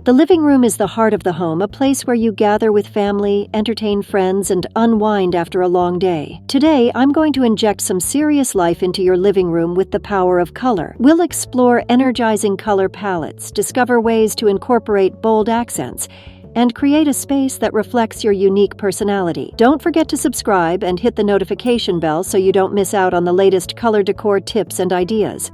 The living room is the heart of the home, a place where you gather with family, entertain friends, and unwind after a long day. Today, I'm going to inject some serious life into your living room with the power of color. We'll explore energizing color palettes, discover ways to incorporate bold accents, and create a space that reflects your unique personality. Don't forget to subscribe and hit the notification bell so you don't miss out on the latest color decor tips and ideas.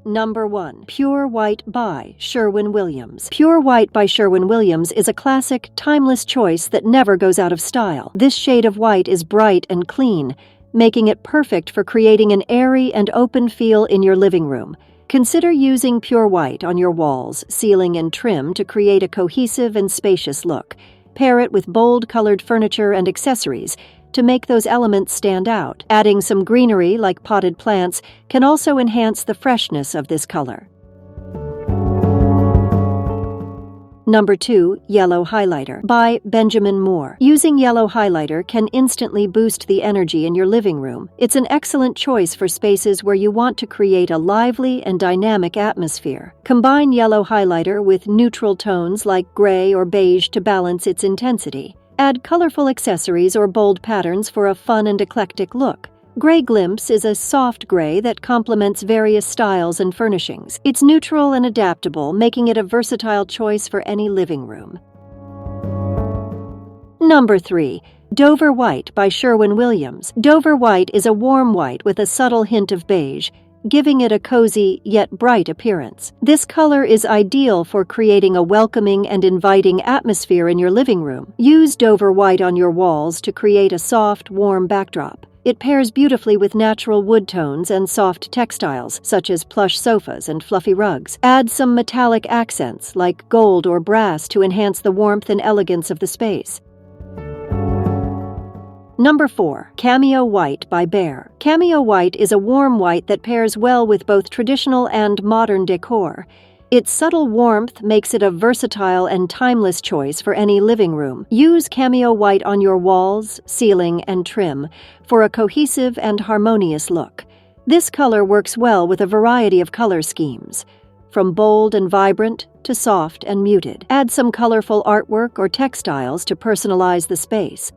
Number 1. Pure White by Sherwin-Williams. Pure White by Sherwin-Williams is a classic, timeless choice that never goes out of style. This shade of white is bright and clean, making it perfect for creating an airy and open feel in your living room. Consider using pure white on your walls, ceiling, and trim to create a cohesive and spacious look. Pair it with bold colored furniture and accessories to make those elements stand out. Adding some greenery like potted plants can also enhance the freshness of this color. Number 2. Yellow Highlighter by Benjamin Moore. Using yellow highlighter can instantly boost the energy in your living room. It's an excellent choice for spaces where you want to create a lively and dynamic atmosphere. Combine yellow highlighter with neutral tones like gray or beige to balance its intensity. Add colorful accessories or bold patterns for a fun and eclectic look. Gray Glimpse is a soft gray that complements various styles and furnishings. It's neutral and adaptable, making it a versatile choice for any living room. Number 3. Dover White by Sherwin-Williams. Dover White is a warm white with a subtle hint of beige, giving it a cozy yet bright appearance. This color is ideal for creating a welcoming and inviting atmosphere in your living room. Use Dover White on your walls to create a soft, warm backdrop. It pairs beautifully with natural wood tones and soft textiles, such as plush sofas and fluffy rugs. Add some metallic accents, like gold or brass, to enhance the warmth and elegance of the space. Number 4. Cameo White by Behr. Cameo White is a warm white that pairs well with both traditional and modern decor. Its subtle warmth makes it a versatile and timeless choice for any living room. Use Cameo White on your walls, ceiling, and trim for a cohesive and harmonious look. This color works well with a variety of color schemes, from bold and vibrant to soft and muted. Add some colorful artwork or textiles to personalize the space.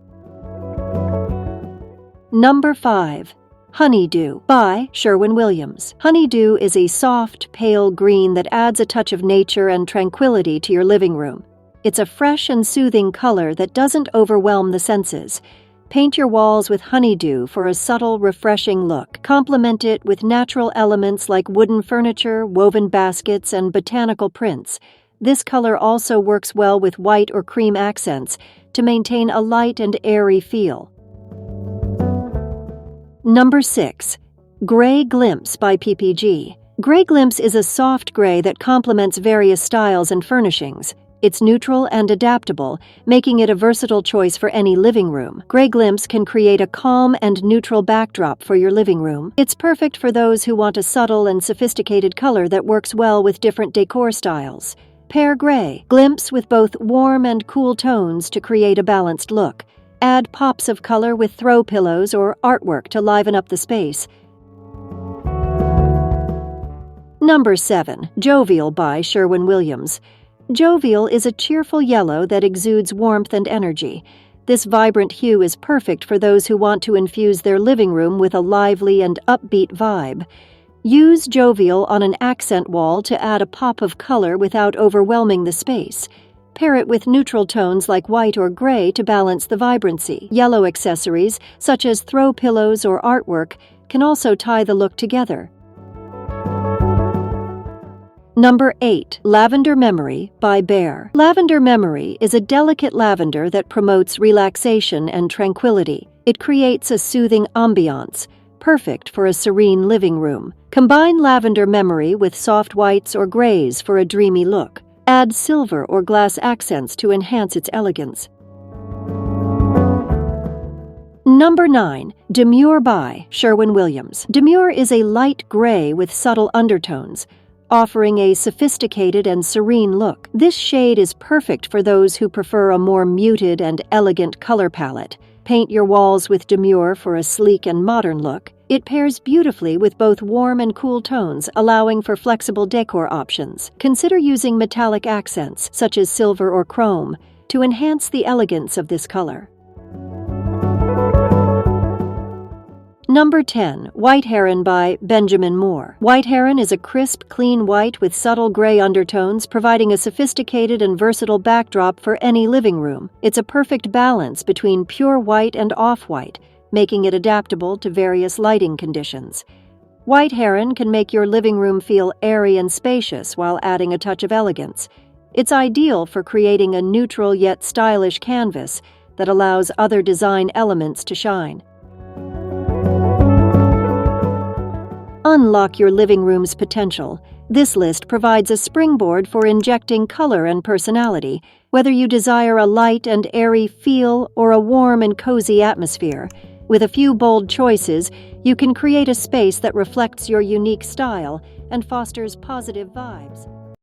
Number 5. Honeydew by Sherwin-Williams. Honeydew is a soft, pale green that adds a touch of nature and tranquility to your living room. It's a fresh and soothing color that doesn't overwhelm the senses. Paint your walls with honeydew for a subtle, refreshing look. Complement it with natural elements like wooden furniture, woven baskets, and botanical prints. This color also works well with white or cream accents to maintain a light and airy feel. Number 6. Gray Glimpse by PPG. Gray Glimpse is a soft gray that complements various styles and furnishings. It's neutral and adaptable, making it a versatile choice for any living room. Gray Glimpse can create a calm and neutral backdrop for your living room. It's perfect for those who want a subtle and sophisticated color that works well with different decor styles. Pair Gray Glimpse with both warm and cool tones to create a balanced look. Add pops of color with throw pillows or artwork to liven up the space. Number 7. Jovil by Sherwin-Williams. Jovil is a cheerful yellow that exudes warmth and energy. This vibrant hue is perfect for those who want to infuse their living room with a lively and upbeat vibe. Use Jovil on an accent wall to add a pop of color without overwhelming the space. Pair it with neutral tones like white or gray to balance the vibrancy. Yellow accessories, such as throw pillows or artwork, can also tie the look together. Number 8. Lavender Memory by Behr. Lavender Memory is a delicate lavender that promotes relaxation and tranquility. It creates a soothing ambiance, perfect for a serene living room. Combine Lavender Memory with soft whites or grays for a dreamy look. Add silver or glass accents to enhance its elegance. Number 9. Demure by Sherwin-Williams. Demure is a light gray with subtle undertones, offering a sophisticated and serene look. This shade is perfect for those who prefer a more muted and elegant color palette. Paint your walls with demure for a sleek and modern look. It pairs beautifully with both warm and cool tones, allowing for flexible decor options. Consider using metallic accents, such as silver or chrome, to enhance the elegance of this color. Number 10. White Heron by Benjamin Moore. White Heron is a crisp, clean white with subtle gray undertones, providing a sophisticated and versatile backdrop for any living room. It's a perfect balance between pure white and off-white, making it adaptable to various lighting conditions. White Heron can make your living room feel airy and spacious while adding a touch of elegance. It's ideal for creating a neutral yet stylish canvas that allows other design elements to shine. Unlock your living room's potential. This list provides a springboard for injecting color and personality, whether you desire a light and airy feel or a warm and cozy atmosphere. With a few bold choices, you can create a space that reflects your unique style and fosters positive vibes.